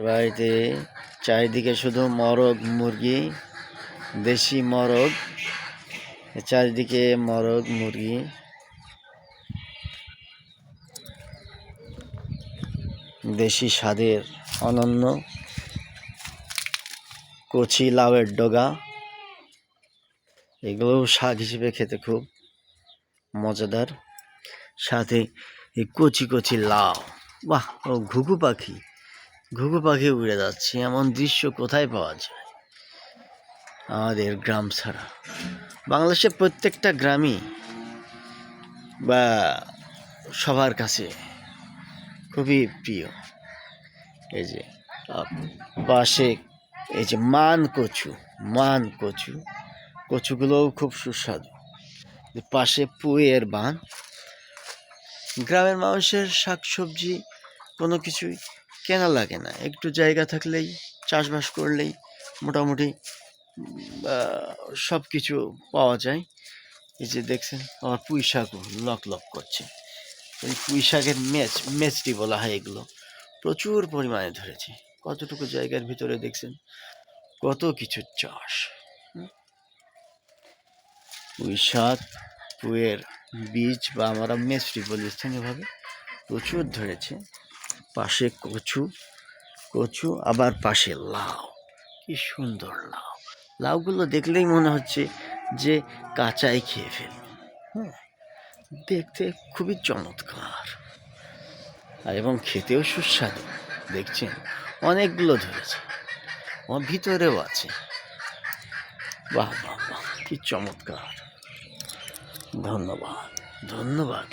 বাড়িতে চারিদিকে শুধু মরগ মুরগি, দেশি মরগ, চারিদিকে মরগ মুরগি। দেশি স্বাদের অনন্য কচি লাউয়ের ডগা, এগুলো শাক হিসেবে খেতে খুব মজাদার। সাথে এই কচি কচি লাউ, বাহ! ও ঘুঘু পাখি উড়ে যাচ্ছে, এমন দৃশ্য কোথায় পাওয়া যায় আমাদের গ্রাম ছাড়া? বাংলাদেশের প্রত্যেকটা গ্রামই বা সবার কাছে খুবই প্রিয়। এই যে পাশে এই যে মান কচু, কচুগুলোও খুব সুস্বাদু। পাশে পুঁইয়ের বান। গ্রামের মানুষের শাকসবজি কোনো কিছুই কেনা লাগে না, একটু জায়গা থাকলেই, চাষবাস করলেই মোটামুটি সব কিছু পাওয়া যায়। এই যে দেখছেন আমার পুঁই শাকও লক করছে। এই পুঁই শাকের মেচটি বলা হয় এগুলো, প্রচুর পরিমাণে ধরেছে। কতটুকু জায়গার ভিতরে দেখছেন কত কিছু চাষ। পুঁই শাক, পুঁইয়ের বীজ বা আমরা মেচটি বলি স্থানীয়ভাবে, প্রচুর ধরেছে। পাশে কচু আবার পাশে লাউ, কি সুন্দর লাউ! লাউগুলো দেখলেই মনে হচ্ছে যে কাঁচাই খেয়ে ফেলবে। হ্যাঁ, দেখতে খুবই চমৎকার আর এবং খেতেও সুস্বাদু। দেখছেন অনেকগুলো ধরেছে, আমার ভিতরেও আছে। বাহ, কি চমৎকার! ধন্যবাদ।